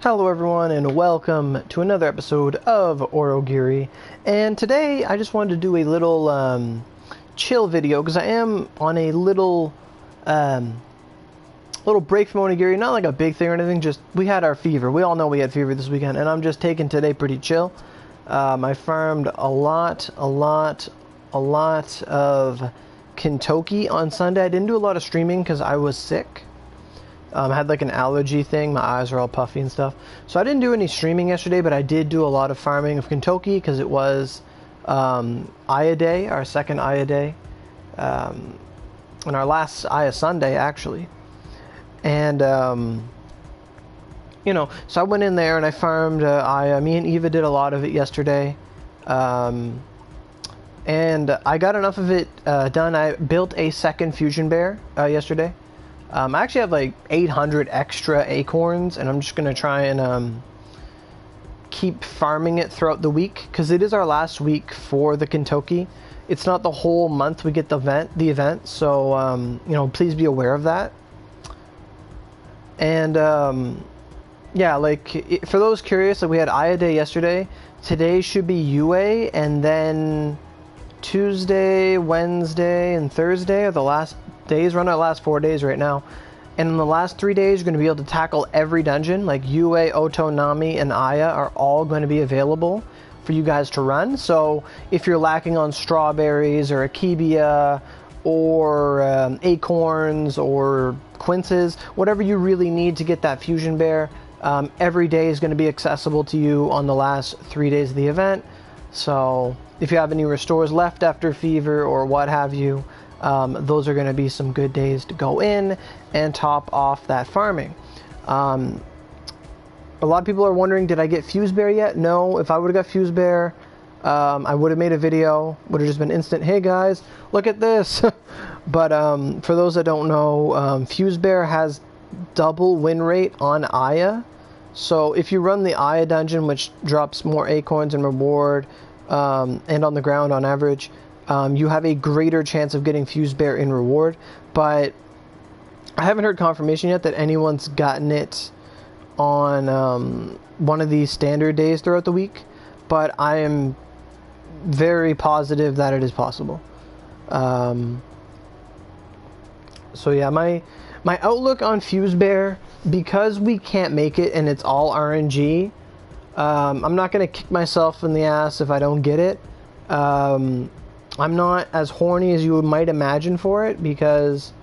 Hello everyone and welcome to another episode of Aurogiri, and today I just wanted to do a little chill video because I am on a little break from Onigiri, not like a big thing or anything, just we had our fever. We all know we had fever this weekend, and I'm just taking today pretty chill. I farmed a lot of Kentucky on Sunday. I didn't do a lot of streaming because I was sick. I had like an allergy thing. My eyes are all puffy and stuff. So I didn't do any streaming yesterday, but I did do a lot of farming of Kentucky because it was Aya Day, our second Aya Day, and our last Aya Sunday, actually. And, you know, so I went in there and I farmed Aya. Me and Eva did a lot of it yesterday. And I got enough of it done. I built a second fusion bear yesterday. I actually have like 800 extra acorns, and I'm just going to try and keep farming it throughout the week, because it is our last week for the Kentucky. It's not the whole month we get the event, so, you know, please be aware of that. And, yeah, like, for those curious, like, we had Aya Day yesterday. Today should be UA, and then Tuesday, Wednesday, and Thursday are the last days. We're on our last 4 days right now, and in the last 3 days you're going to be able to tackle every dungeon. Like UA, Oto, Nami, and Aya are all going to be available for you guys to run. So if you're lacking on strawberries or akebia or acorns or quinces, whatever you really need to get that fusion bear, every day is going to be accessible to you on the last 3 days of the event. So if you have any restores left after fever or what have you, those are going to be some good days to go in and top off that farming. A lot of people are wondering, did I get Fuse Bear yet? No. If I would have got Fuse Bear, I would have made a video. Would have just been instant, hey guys, look at this. But for those that don't know, Fuse Bear has double win rate on Aya. So if you run the Aya dungeon, which drops more acorns and reward, and on the ground on average, you have a greater chance of getting Fuse Bear in reward. But I haven't heard confirmation yet that anyone's gotten it on one of these standard days throughout the week, but I am very positive that it is possible. So yeah, my outlook on Fuse Bear, because we can't make it and it's all RNG, I'm not going to kick myself in the ass if I don't get it. I'm not as horny as you might imagine for it, because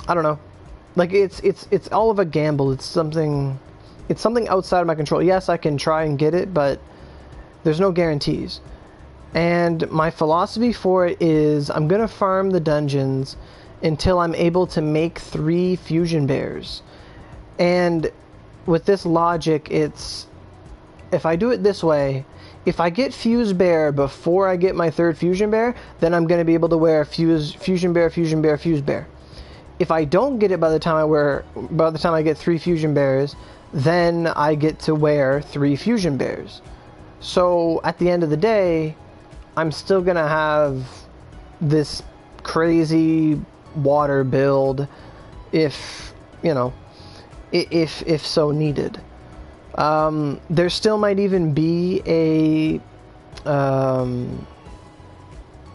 I don't know, like it's all of a gamble. It's something outside of my control. Yes, I can try and get it, but there's no guarantees. And my philosophy for it is I'm gonna farm the dungeons until I'm able to make 3 fusion bears. And with this logic, it's, if I do it this way, if I get Fuse Bear before I get my 3rd Fusion Bear, then I'm going to be able to wear Fusion Bear, Fusion Bear, Fuse Bear. If I don't get it by the time I get 3 Fusion Bears, then I get to wear 3 Fusion Bears. So at the end of the day, I'm still going to have this crazy water build if, you know, if so needed. There still might even be a,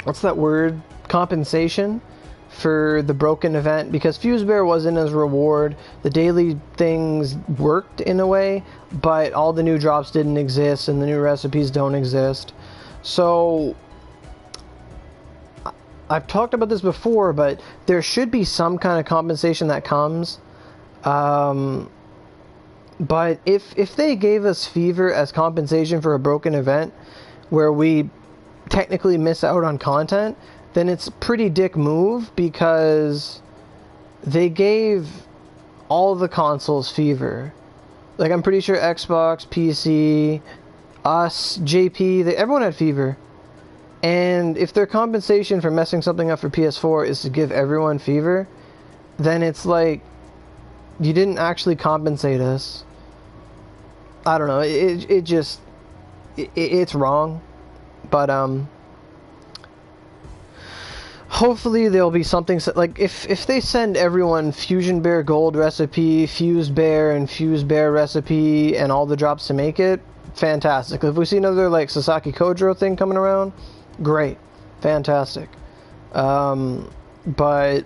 what's that word? Compensation for the broken event, because Fuse Bear wasn't as reward. The daily things worked in a way, but all the new drops didn't exist and the new recipes don't exist. So I've talked about this before, but there should be some kind of compensation that comes. But if they gave us fever as compensation for a broken event where we technically miss out on content, then it's a pretty dick move, because they gave all the consoles fever. Like, I'm pretty sure Xbox, PC, us, JP, everyone had fever. And if their compensation for messing something up for PS4 is to give everyone fever, then it's like, you didn't actually compensate us. I don't know. It's wrong. But hopefully there'll be something like if they send everyone Fusion Bear Gold recipe, Fused Bear, and Fused Bear recipe, and all the drops to make it, fantastic. If we see another like Sasaki Kojiro thing coming around, great, fantastic. But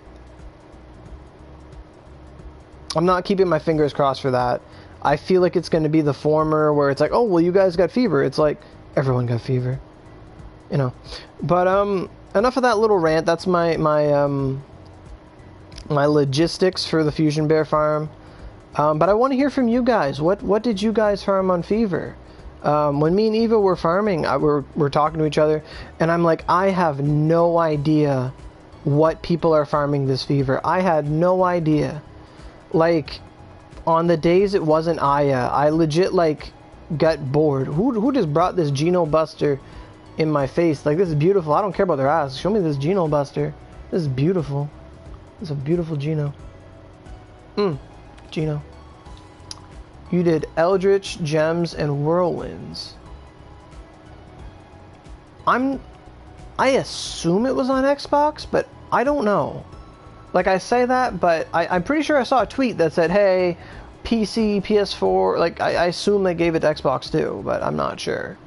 I'm not keeping my fingers crossed for that. I feel like it's going to be the former, where it's like, oh well, you guys got fever. It's like everyone got fever, you know. But enough of that little rant. That's my logistics for the Fusion Bear farm. But I want to hear from you guys. What did you guys farm on fever? When me and Eva were farming, we're talking to each other, and I'm like, I have no idea what people are farming this fever. I had no idea. Like, on the days it wasn't Aya, I legit like got bored. Who just brought this Geno Buster in my face? Like, this is beautiful. I don't care about their ass. Show me this Geno Buster. This is beautiful. This is a beautiful Geno. Geno. You did Eldritch, Gems, and Whirlwinds. I assume it was on Xbox, but I don't know. Like, I say that, but I'm pretty sure I saw a tweet that said, hey, PC, PS4, like, I assume they gave it to Xbox too, but I'm not sure.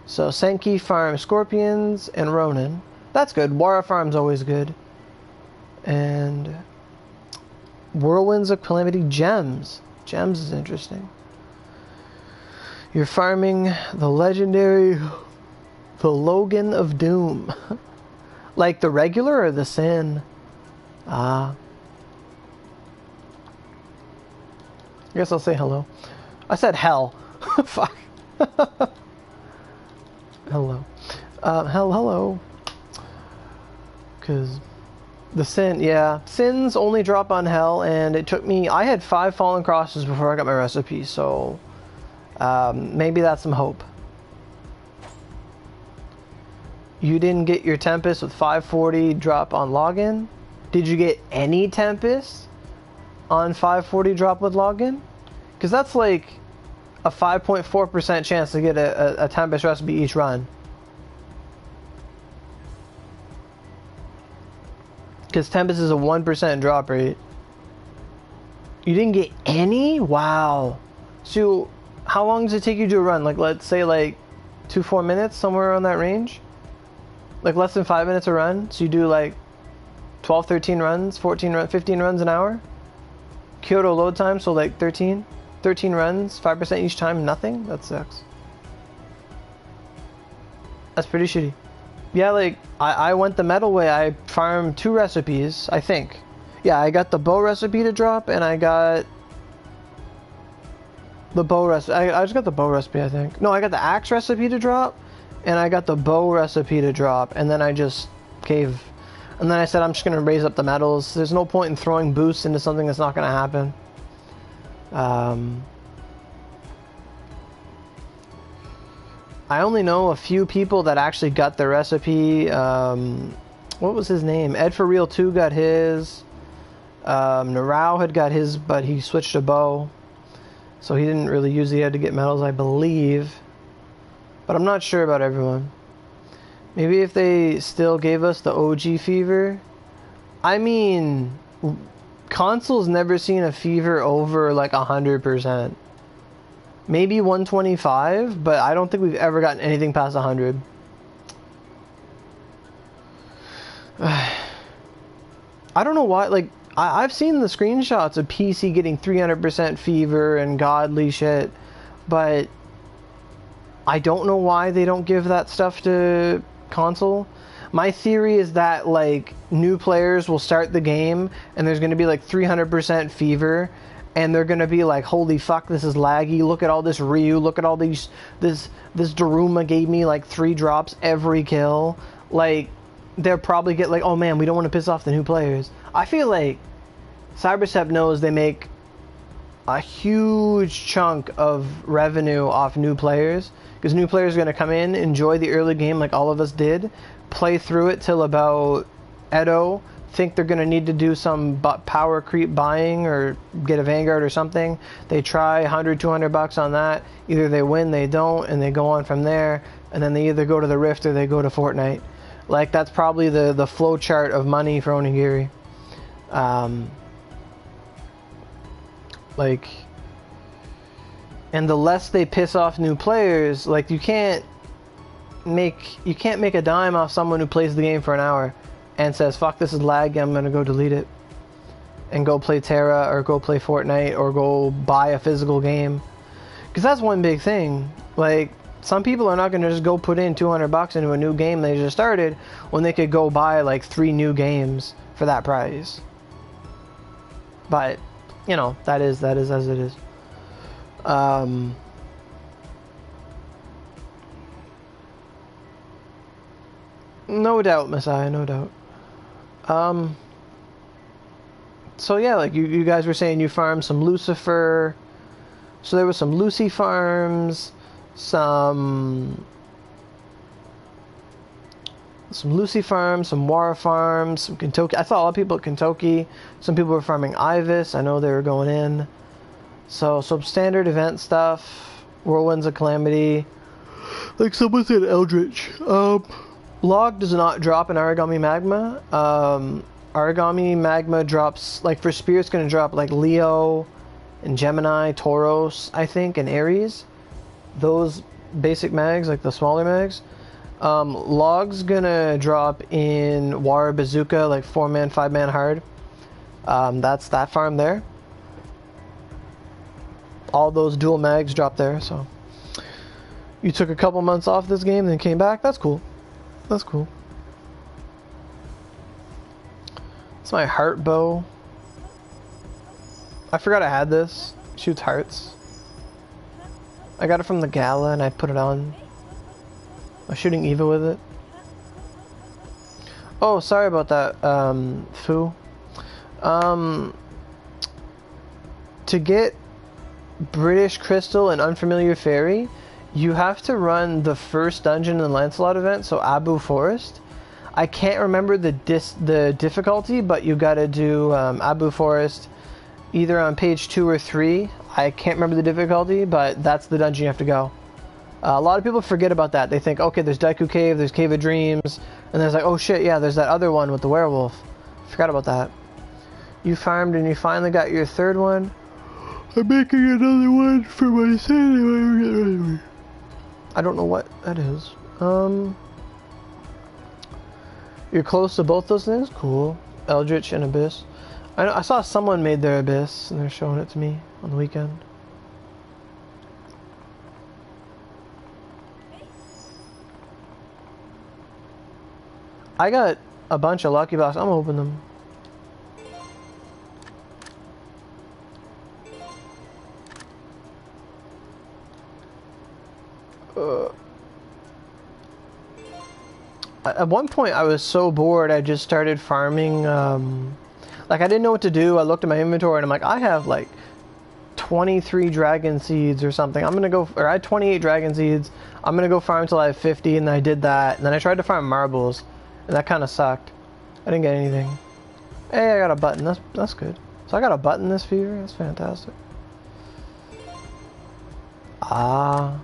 So, Senki farms Scorpions and Ronin. That's good. Wara farm's always good. And Whirlwinds of Calamity Gems. Gems is interesting. You're farming the legendary... the Logan of Doom. Like the regular or the Sin? Ah. I guess I'll say hello. I said hell. Fuck. Hello. Hello. Because the Sin, yeah. Sins only drop on hell, and it took me... I had 5 Fallen Crosses before I got my recipe, so... maybe that's some hope. You didn't get your Tempest with 540 drop on login? Did you get any Tempest on 540 drop with login? Because that's like a 5.4% chance to get a Tempest recipe each run. Because Tempest is a 1% drop rate. You didn't get any? Wow. So how long does it take you to run? Like, let's say like 2-4 minutes, somewhere around that range? Like less than 5 minutes a run? So you do like 12, 13 runs, 15 runs an hour? Kyoto load time, so like 13 runs, 5% each time, nothing? That sucks. That's pretty shitty. Yeah, like, I went the metal way. I farmed 2 recipes, I think. Yeah, I got the bow recipe to drop, and I got the bow recipe. I just got the bow recipe, I think. No, I got the axe recipe to drop, and I got the bow recipe to drop, and then I just gave... And then I said, I'm just going to raise up the metals. There's no point in throwing boosts into something that's not going to happen. I only know a few people that actually got the recipe. What was his name? Ed for Real 2 got his. Narao had got his, but he switched to bow. So he didn't really use the head to get metals, I believe. But I'm not sure about everyone. Maybe if they still gave us the OG fever. I mean, console's never seen a fever over like 100%. Maybe 125, but I don't think we've ever gotten anything past 100. I don't know why, like, I've seen the screenshots of PC getting 300% fever and godly shit, but I don't know why they don't give that stuff to console. My theory is that, like, new players will start the game and there's going to be like 300% fever, and they're going to be like, holy fuck, this is laggy, look at all this Ryu, look at all these, this Daruma gave me like 3 drops every kill. Like, they'll probably get like, oh man, we don't want to piss off the new players. I feel like Cybercept knows they make a huge chunk of revenue off new players, because new players are going to come in, enjoy the early game like all of us did, play through it till about Edo, think they're going to need to do some power creep buying or get a Vanguard or something. They try 100, 200 bucks on that. Either they win, they don't, and they go on from there, and then they either go to the Rift or they go to Fortnite. Like, that's probably the flow chart of money for Onigiri. Like, and the less they piss off new players, like, you can't make a dime off someone who plays the game for an hour and says, fuck, this is laggy, I'm gonna go delete it and go play Terra or go play Fortnite or go buy a physical game. Because that's one big thing. Like, some people are not gonna just go put in $200 into a new game they just started when they could go buy like 3 new games for that price. But, you know, that is as it is. No doubt, Messiah, no doubt. So yeah, like you guys were saying you farmed some Lucifer. So there was some Lucy farms, some Lucy farms, some Wara farms, some Kentucky. I saw a lot of people at Kentucky. Some people were farming Ibis. I know they were going in. So some standard event stuff, Whirlwinds of Calamity. Like someone said, Eldritch. Log does not drop in Origami Magma. Origami Magma drops, like for Spear, it's going to drop like Leo and Gemini, Tauros, I think, and Aries. Those basic mags, like the smaller mags. Log's going to drop in Wara Bazooka, like 4-man, 5-man hard. That's that farm there. All those dual mags drop there, so. You took a couple months off this game, then came back. That's cool. That's cool. It's my heart bow. I forgot I had this. Shoots hearts. I got it from the gala and I put it on. I was shooting Eva with it. Oh, sorry about that, Foo. To get British Crystal and Unfamiliar Fairy, you have to run the first dungeon in the Lancelot event, so Abu Forest. I can't remember the difficulty, but you gotta do Abu Forest either on page 2 or 3. I can't remember the difficulty, but that's the dungeon you have to go. A lot of people forget about that. They think, okay, there's Daiku Cave, there's Cave of Dreams, and there's like, oh shit, yeah, there's that other one with the werewolf. Forgot about that. You farmed and you finally got your 3rd one. I'm making another one for my sanity. I don't know what that is. You're close to both those things? Cool. Eldritch and Abyss. I saw someone made their Abyss, and they're showing it to me on the weekend. I got a bunch of Lucky Blocks. I'm gonna open them. At one point I was so bored I just started farming, like I didn't know what to do. I looked at my inventory and I'm like, I have like 23 dragon seeds or something. I'm gonna go, or I had 28 dragon seeds. I'm gonna go farm till I have 50, and then I did that, and then I tried to farm marbles, and that kind of sucked. I didn't get anything. Hey, I got a button. That's good. So I got a button this fever. That's fantastic. Ah.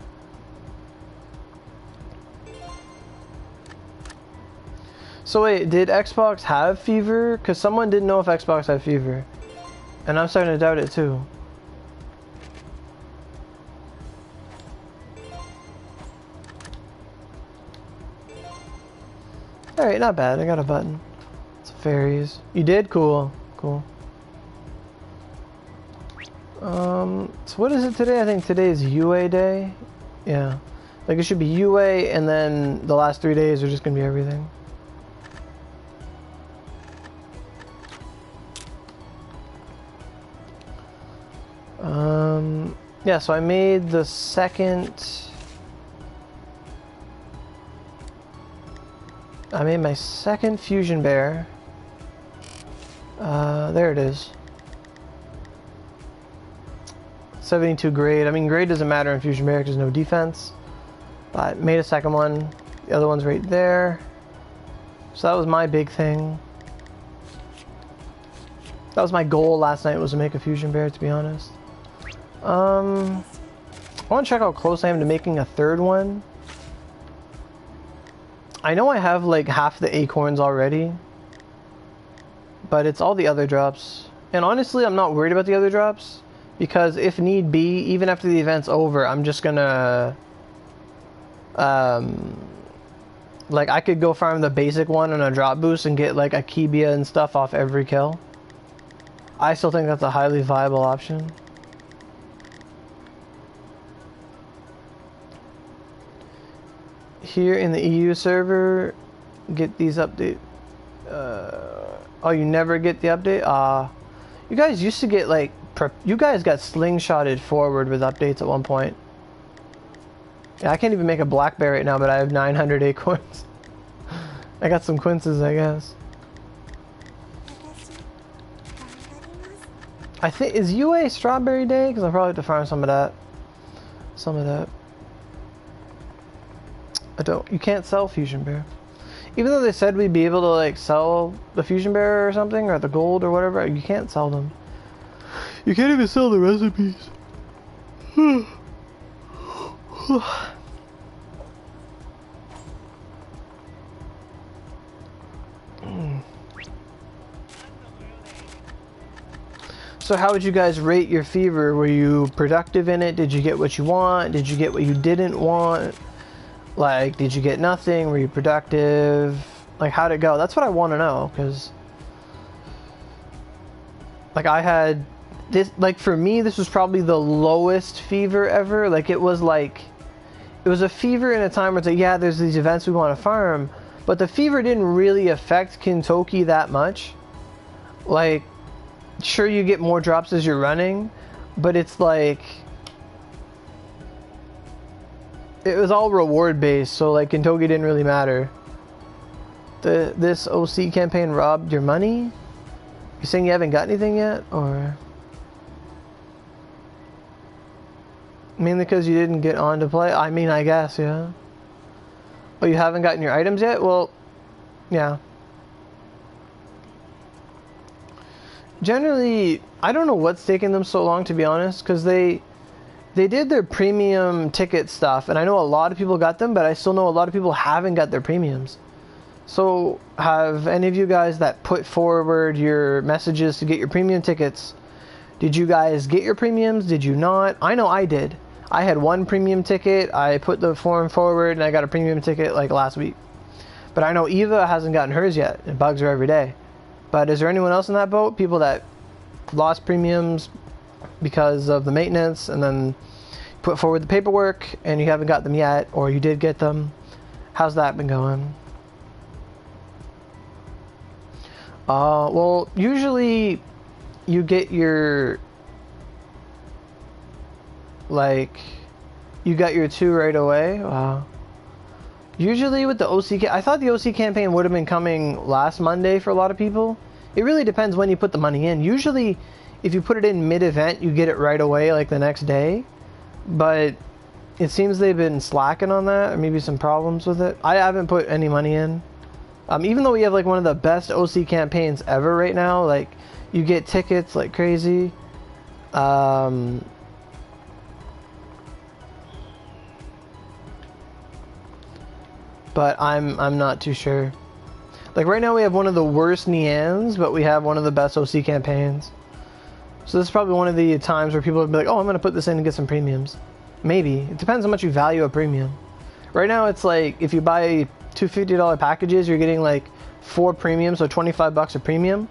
So wait, did Xbox have Fever? Because someone didn't know if Xbox had Fever. And I'm starting to doubt it too. Alright, not bad. I got a button. It's fairies. You did? Cool. Cool. So what is it today? I think today is UA day. Yeah. Like it should be UA and then the last 3 days are just gonna be everything. Yeah, so I made the second... I made my second Fusion Bear. There it is. 72 grade. I mean, grade doesn't matter in Fusion Bear because there's no defense. But made a second one. The other one's right there. So that was my big thing. That was my goal last night, was to make a Fusion Bear, to be honest. I want to check how close I am to making a 3rd one. I know I have like half the acorns already, but it's all the other drops. And honestly, I'm not worried about the other drops, because if need be, even after the event's over, I'm just gonna like, I could go farm the basic one on a drop boost and get like Akebia and stuff off every kill. I still think that's a highly viable option. Here in the EU server, get these updates. Oh, you never get the update? You guys used to get like, you guys got slingshotted forward with updates at one point. Yeah, I can't even make a black bear right now, but I have 900 acorns. I got some quinces, I guess. I think, is UA strawberry day? Because I'll probably have to farm some of that. You can't sell fusion bear. Even though they said we'd be able to like sell the fusion bear or something, or the gold or whatever, you can't sell them. You can't even sell the recipes. So how would you guys rate your fever? Were you productive in it? Did you get what you want? Did you get what you didn't want? Like, did you get nothing? Were you productive? Like, how'd it go? That's what I want to know, because like I had this, like for me, this was probably the lowest fever ever. Like it was a fever in a time where it's like, yeah, there's these events we want to farm, but the fever didn't really affect Kentucky that much. Like, sure, you get more drops as you're running, but it's like, it was all reward based, so like Kentucky didn't really matter. This OC campaign robbed your money? You saying you haven't got anything yet, or mainly because you didn't get on to play? I mean, I guess, yeah. Oh, you haven't gotten your items yet? Well, yeah. Generally, I don't know what's taking them so long, to be honest, because they did their premium ticket stuff, and I know a lot of people got them, but I still know a lot of people haven't got their premiums. So, have any of you guys that put forward your messages to get your premium tickets, did you guys get your premiums? Did you not? I know I did. I had one premium ticket, I put the form forward, and I got a premium ticket like last week. But I know Eva hasn't gotten hers yet. It bugs her every day. But is there anyone else in that boat? People that lost premiums because of the maintenance and then put forward the paperwork and you haven't got them yet, or you did get them? How's that been going? Well, usually you get your, like, you got your 2 right away. Wow. Usually with the OC, I thought the OC campaign would have been coming last Monday for a lot of people. It really depends when you put the money in. Usually, if you put it in mid-event, you get it right away, like the next day. But it seems they've been slacking on that, or maybe some problems with it. I haven't put any money in. Even though we have like one of the best OC campaigns ever right now, like you get tickets like crazy. But I'm not too sure. Like right now we have one of the worst Nians, but we have one of the best OC campaigns. So this is probably one of the times where people would be like, oh, I'm gonna put this in and get some premiums. Maybe. It depends how much you value a premium. Right now it's like, if you buy two $50 packages, you're getting like 4 premiums, so 25 bucks a premium.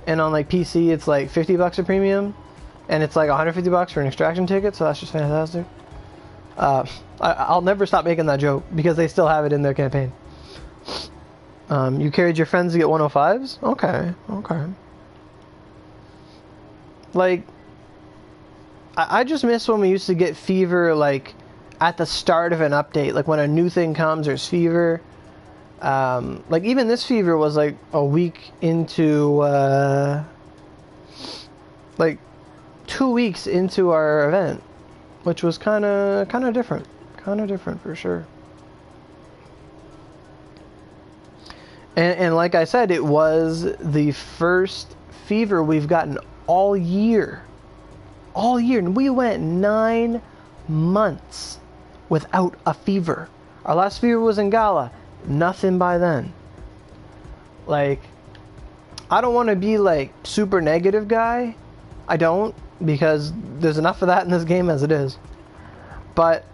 And on like PC it's like 50 bucks a premium. And it's like 150 bucks for an extraction ticket, so that's just fantastic. I'll never stop making that joke because they still have it in their campaign. You carried your friends to get 105s? Okay, okay. Like, I just miss when we used to get fever, like, at the start of an update. Like, when a new thing comes, there's fever. Like, even this fever was, like, a week into, like, 2 weeks into our event. Which was kind of different. Kind of different, for sure. And like I said, it was the first fever we've gotten all year. All year. And we went 9 months without a fever. Our last fever was in Gala. Nothing by then. Like, I don't want to be like super negative guy. I don't, because there's enough of that in this game as it is. But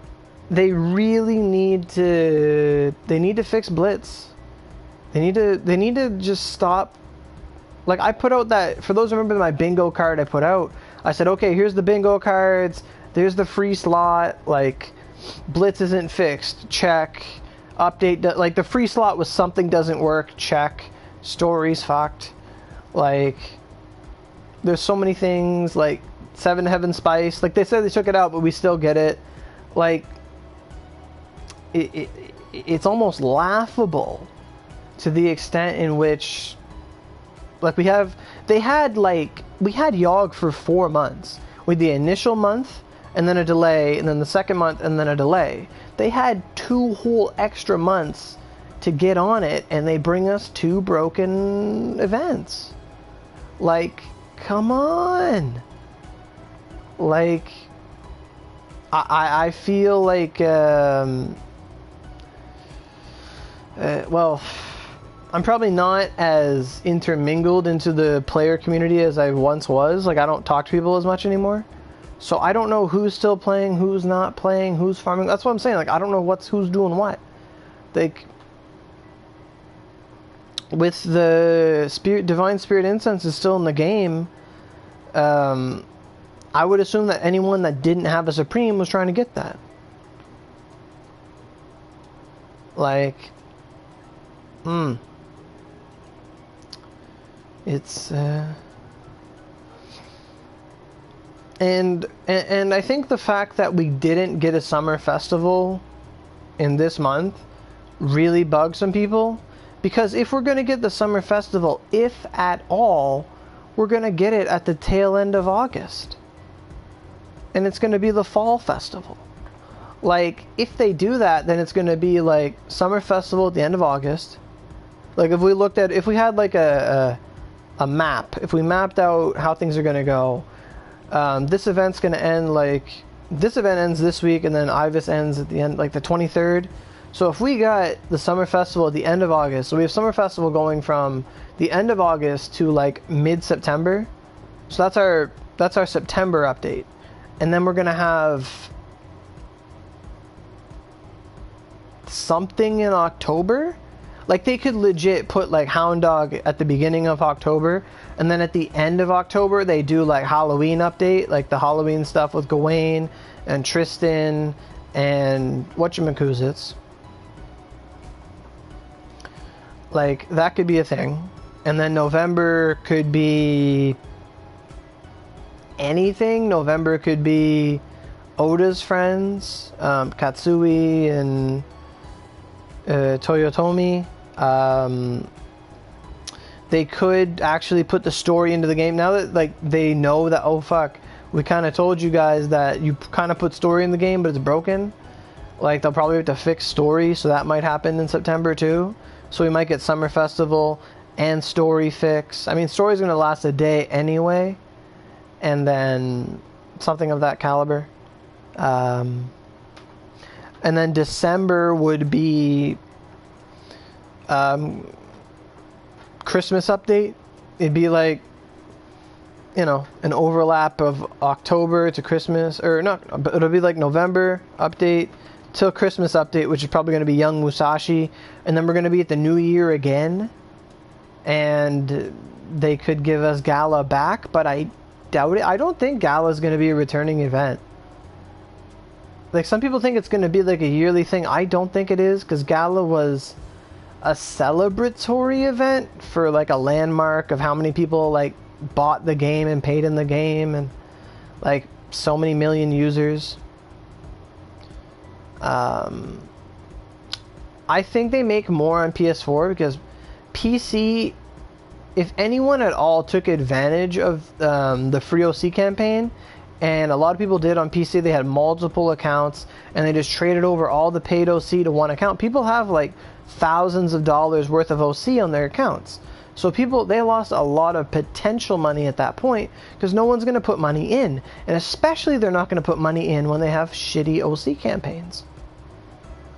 they really need to fix Blitz. They need to just stop. Like, I put out that, for those who remember my bingo card I put out, I said, okay, here's the bingo cards, there's the free slot, like, Blitz isn't fixed, check. Update, like, the free slot was something doesn't work, check. Story's fucked. Like, there's so many things, like, 7 Heaven Spice, like, they said they took it out, but we still get it. Like, it's almost laughable to the extent in which, like, we had Yogg for 4 months, with the initial month, and then a delay, and then the second month, and then a delay. They had 2 whole extra months to get on it, and they bring us 2 broken events. Like, come on. Like, I feel like, well, I'm probably not as intermingled into the player community as I once was. Like, I don't talk to people as much anymore. So I don't know who's still playing, who's not playing, who's farming. That's what I'm saying. Like, I don't know who's doing what. Like, with the Divine Spirit Incense is still in the game, I would assume that anyone that didn't have a Supreme was trying to get that. Like, it's, and I think the fact that we didn't get a summer festival in this month really bugged some people, because if we're going to get the summer festival, if at all, we're going to get it at the tail end of August, and it's going to be the fall festival. Like, if they do that, then it's going to be like summer festival at the end of August. Like, if we had like a map, if we mapped out how things are going to go, this event's going to end, like, this event ends this week, and then Ibis ends at the end, like the 23rd. So if we got the summer festival at the end of August, so we have summer festival going from the end of August to like mid-September. So that's our September update. And then we're going to have something in October. Like, they could legit put like Hound Dog at the beginning of October, and then at the end of October they do like Halloween update, like the Halloween stuff with Gawain and Tristan and whatchamacallits. Like, that could be a thing. And then November could be anything. November could be Oda's friends, Katsui and Toyotomi. They could actually put the story into the game now that, like, they know that, oh fuck, we kind of told you guys that you kind of put story in the game but it's broken. Like, they'll probably have to fix story, so that might happen in September too. So we might get summer festival and story fix. I mean, story's going to last a day anyway, and then something of that caliber. And then December would be Christmas update. It'd be like, you know, an overlap of October to Christmas, or not, but it'll be like November update till Christmas update, which is probably going to be Young Musashi, and then we're going to be at the New Year again, and they could give us Gala back, but I doubt it. I don't think Gala is going to be a returning event. Like, some people think it's going to be like a yearly thing. I don't think it is, because Gala was a celebratory event for like a landmark of how many people like bought the game and paid in the game, and like so many million users. I think they make more on PS4, because PC, if anyone at all took advantage of the free OC campaign, and a lot of people did on PC, they had multiple accounts and they just traded over all the paid OC to one account. People have like thousands of dollars worth of OC on their accounts. So they lost a lot of potential money at that point, because no one's going to put money in. And especially they're not going to put money in when they have shitty OC campaigns.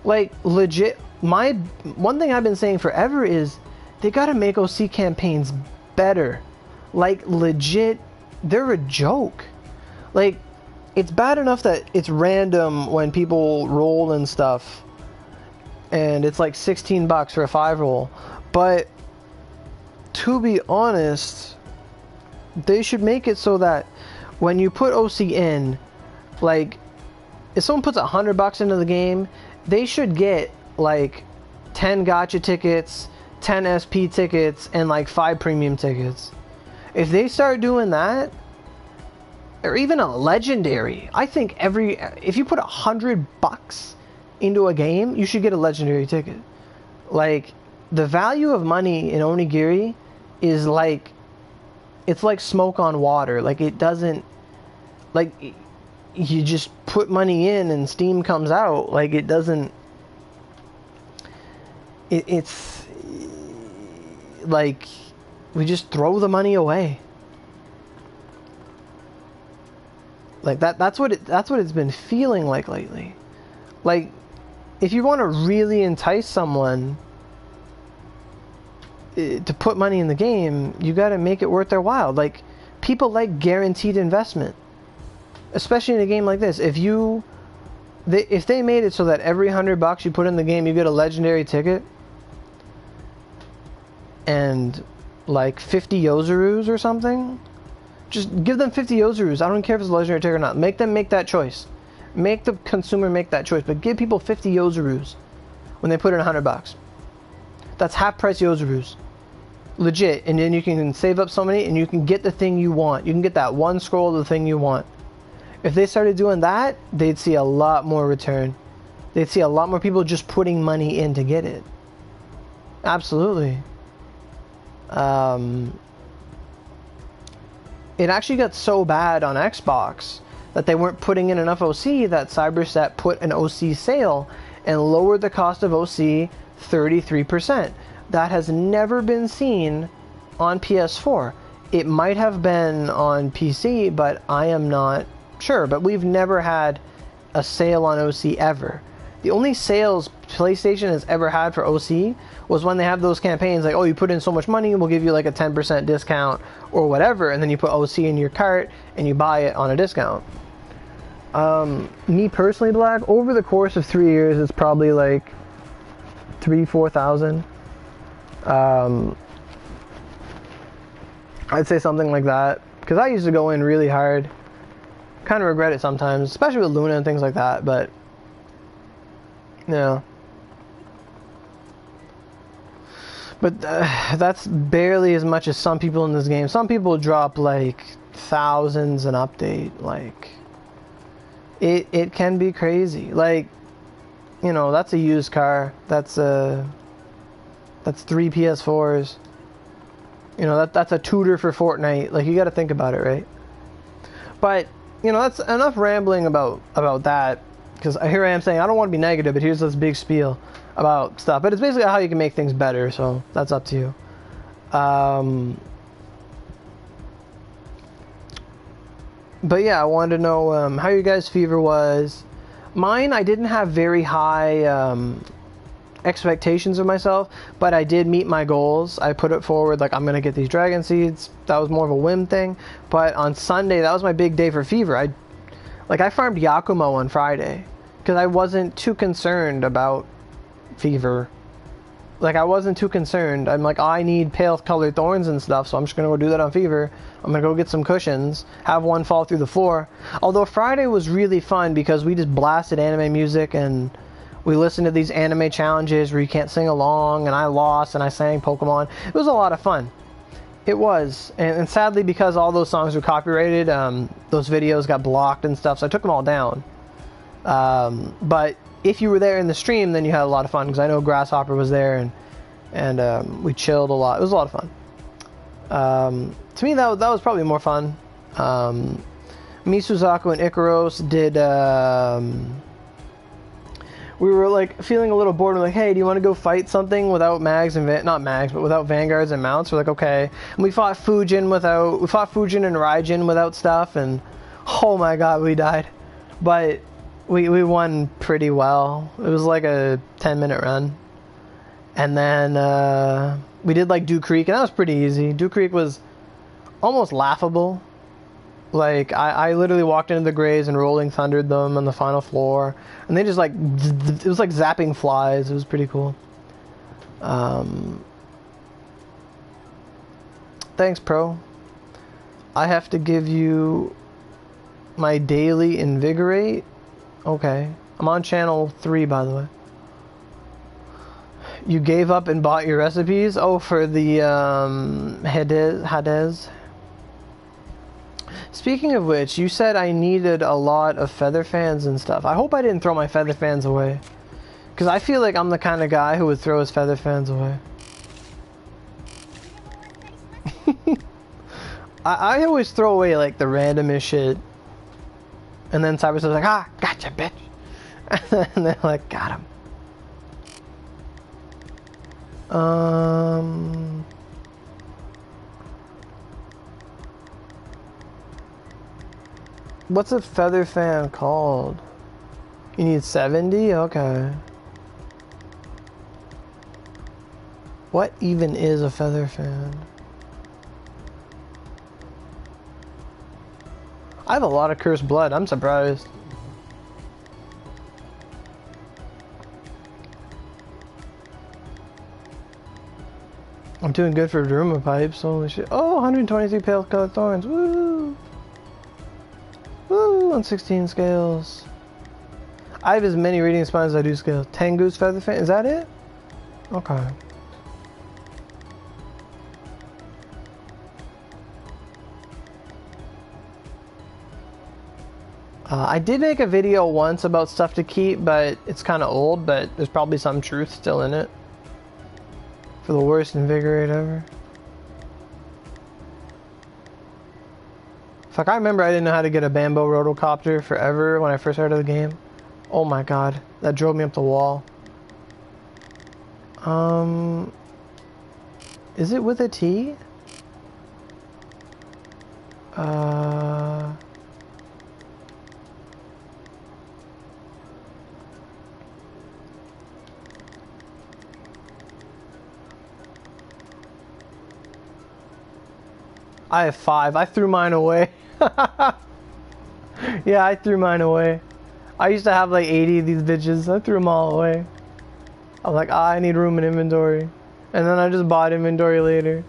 Like, legit, one thing I've been saying forever is they gotta make OC campaigns better. Like, legit, they're a joke. Like, it's bad enough that it's random when people roll and stuff, and it's like $16 for a 5-roll. But to be honest, they should make it so that when you put OC in, like, if someone puts $100 into the game, they should get like 10 gacha tickets, 10 SP tickets, and like 5 premium tickets. If they start doing that, or even a legendary, I think if you put $100 into a game, you should get a legendary ticket. Like, the value of money in Onigiri is like, it's like smoke on water. Like, it doesn't, like, you just put money in and steam comes out. Like, it doesn't, it's like, we just throw the money away. Like, that's what it's been feeling like lately. Like, if you want to really entice someone to put money in the game, you got to make it worth their while. Like, people like guaranteed investment, especially in a game like this. If they made it so that every $100 you put in the game, you get a legendary ticket and like 50 Yozurus or something, just give them 50 Yozurus. I don't care if it's a legendary ticket or not. Make them make that choice. Make the consumer make that choice. But give people 50 Yozurus when they put in $100. That's half price Yozurus. Legit. And then you can save up so many and you can get the thing you want. You can get that one scroll of the thing you want. If they started doing that, they'd see a lot more return. They'd see a lot more people just putting money in to get it. Absolutely. It actually got so bad on Xbox that they weren't putting in enough OC that Cyberset put an OC sale and lowered the cost of OC 33%. That has never been seen on PS4. It might have been on PC, but I am not sure. But we've never had a sale on OC ever. The only sales PlayStation has ever had for OC was when they have those campaigns like, oh, you put in so much money, we'll give you like a 10% discount or whatever, and then you put OC in your cart and you buy it on a discount. Me personally, Black, over the course of 3 years, it's probably like 3,000-4,000. I'd say something like that, because I used to go in really hard. Kind of regret it sometimes, especially with Luna and things like that, but yeah. But that's barely as much as some people in this game. Some people drop like thousands an update. Like, it can be crazy. Like, you know, that's a used car. That's 3 PS4s. You know, that's a tutor for Fortnite. Like, you got to think about it, right? But you know, that's enough rambling about that. Because here I am saying I don't want to be negative, but here's this big spiel about stuff. But it's basically how you can make things better, so that's up to you. But yeah, I wanted to know how your guys' fever was. Mine, I didn't have very high expectations of myself, but I did meet my goals. I put it forward, like, I'm going to get these dragon seeds. That was more of a whim thing. But on Sunday, that was my big day for fever. I farmed Yakumo on Friday because I wasn't too concerned about fever. Like, I wasn't too concerned. I'm like, I need pale colored thorns and stuff, so I'm just gonna go do that on fever. I'm gonna go get some cushions, have one fall through the floor. Although Friday was really fun because we just blasted anime music and we listened to these anime challenges where you can't sing along, and I lost and I sang Pokemon. It was a lot of fun. It was, and sadly, because all those songs were copyrighted, those videos got blocked and stuff, so I took them all down. But if you were there in the stream, then you had a lot of fun, because I know Grasshopper was there, and we chilled a lot. It was a lot of fun. To me, that was probably more fun. Misuzaku and Ikaros did, we were like feeling a little bored. We're like, hey, do you want to go fight something without mags and not mags, but without vanguards and mounts? We're like, okay. And we fought Fujin and Raijin without stuff, and oh my god, we died. But We won pretty well. It was like a 10-minute run. And then we did like Dew Creek, and that was pretty easy. Dew Creek was almost laughable. Like, I literally walked into the graves and Rolling Thundered them on the final floor. And they just like, it was like zapping flies. It was pretty cool. Thanks, Pro. I have to give you my daily Invigorate. Okay. I'm on channel 3, by the way. You gave up and bought your recipes? Oh, for the Hades. Speaking of which, you said I needed a lot of feather fans and stuff. I hope I didn't throw my feather fans away. Because I feel like I'm the kind of guy who would throw his feather fans away. I always throw away like the randomest shit. And then Cyber's like, ah, gotcha, bitch. And they're like, got him. What's a feather fan called? You need 70? Okay. What even is a feather fan? I have a lot of cursed blood. I'm surprised. I'm doing good for Daruma pipes. Holy shit. Oh, 123 pale colored thorns. Woo! Woo! On 16 scales. I have as many reading spines as I do scales. Tengu's feather fan. Is that it? Okay. I did make a video once about stuff to keep, but it's kind of old, but there's probably some truth still in it. For the worst Invigorate ever. Fuck, I remember I didn't know how to get a Bambo rotocopter forever when I first started the game. Oh my god, that drove me up the wall. Is it with a T? I have 5. I threw mine away. Yeah, I threw mine away. I used to have like 80 of these bitches. I threw them all away. I was like, I need room in inventory, and then I just bought inventory later.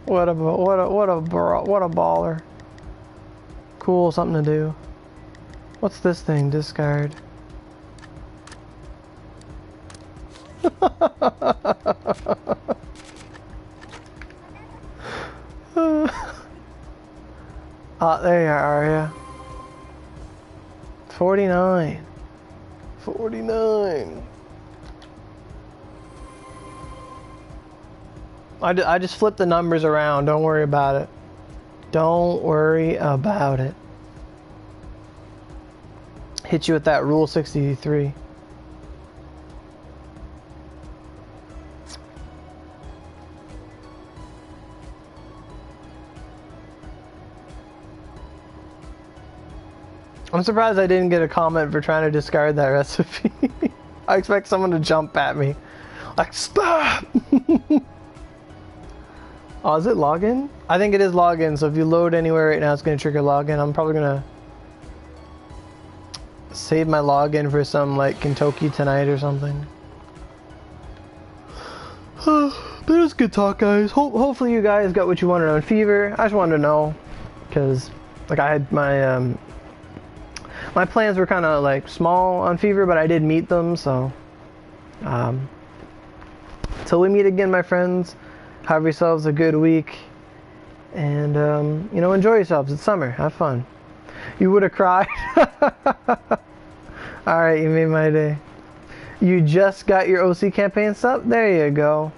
What a baller. Cool, something to do. What's this thing? Discard. There you are, yeah. 49. 49. I just flipped the numbers around. Don't worry about it. Don't worry about it. Hit you with that Rule 63. I'm surprised I didn't get a comment for trying to discard that recipe. I expect someone to jump at me. Like, stop! Oh, is it login? I think it is login, so if you load anywhere right now, it's going to trigger login. I'm probably going to save my login for some, like, Kentucky tonight or something. But it was good talk, guys. Hopefully you guys got what you wanted on Fever. I just wanted to know, because, like, I had my, my plans were kind of like small on Fever, but I did meet them, so till we meet again, my friends, have yourselves a good week, and you know, enjoy yourselves. It's summer, have fun. You would have cried. Alright, you made my day. You just got your OC campaign stuff? There you go.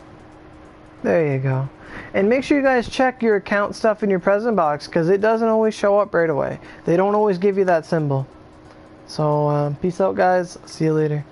There you go. And make sure you guys check your account stuff in your present box, because it doesn't always show up right away. They don't always give you that symbol. So, peace out, guys. See you later.